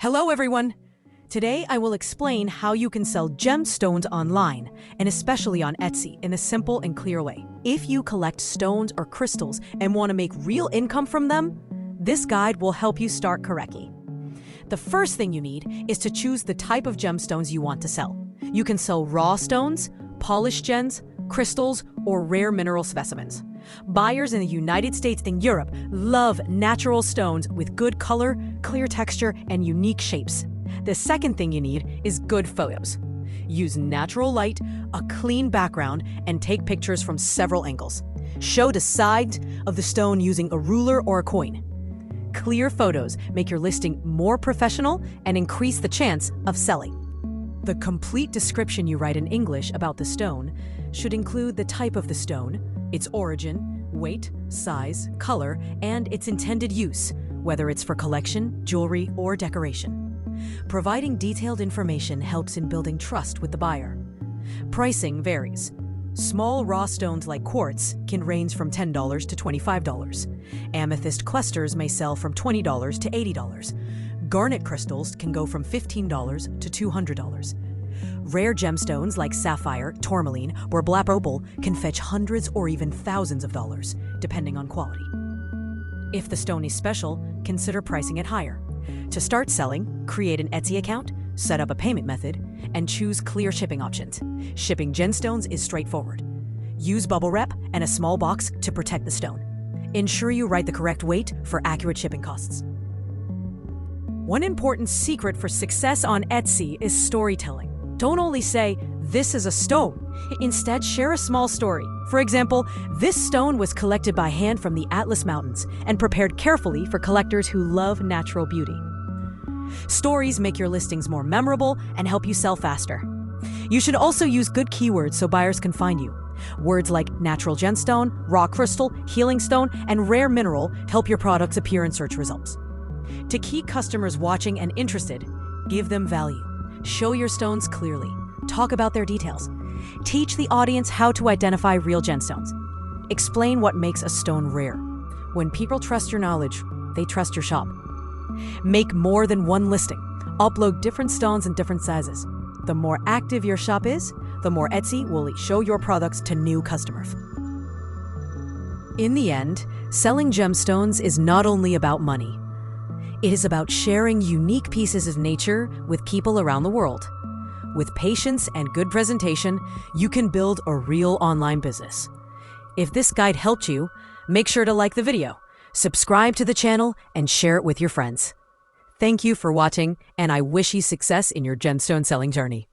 Hello everyone! Today I will explain how you can sell gemstones online, and especially on Etsy, in a simple and clear way. If you collect stones or crystals and want to make real income from them, this guide will help you start correctly. The first thing you need is to choose the type of gemstones you want to sell. You can sell raw stones, polished gems, crystals, or rare mineral specimens. Buyers in the United States and Europe love natural stones with good color, clear texture, and unique shapes. The second thing you need is good photos. Use natural light, a clean background, and take pictures from several angles. Show the sides of the stone using a ruler or a coin. Clear photos make your listing more professional and increase the chance of selling. The complete description you write in English about the stone should include the type of the stone, its origin, weight, size, color, and its intended use, whether it's for collection, jewelry, or decoration. Providing detailed information helps in building trust with the buyer. Pricing varies. Small raw stones like quartz can range from $10 to $25. Amethyst clusters may sell from $20 to $80. Garnet crystals can go from $15 to $200. Rare gemstones like sapphire, tourmaline, or black opal can fetch hundreds or even thousands of dollars, depending on quality. If the stone is special, consider pricing it higher. To start selling, create an Etsy account, set up a payment method, and choose clear shipping options. Shipping gemstones is straightforward. Use bubble wrap and a small box to protect the stone. Ensure you write the correct weight for accurate shipping costs. One important secret for success on Etsy is storytelling. Don't only say, "This is a stone." Instead, share a small story. For example, this stone was collected by hand from the Atlas Mountains and prepared carefully for collectors who love natural beauty. Stories make your listings more memorable and help you sell faster. You should also use good keywords so buyers can find you. Words like natural gemstone, raw crystal, healing stone, and rare mineral help your products appear in search results. To keep customers watching and interested, give them value. Show your stones clearly. Talk about their details. Teach the audience how to identify real gemstones. Explain what makes a stone rare. When people trust your knowledge, they trust your shop. Make more than one listing. Upload different stones in different sizes. The more active your shop is, the more Etsy will show your products to new customers. In the end, selling gemstones is not only about money. It is about sharing unique pieces of nature with people around the world. With patience and good presentation, you can build a real online business. If this guide helped you, make sure to like the video, subscribe to the channel, and share it with your friends. Thank you for watching, and I wish you success in your gemstone selling journey.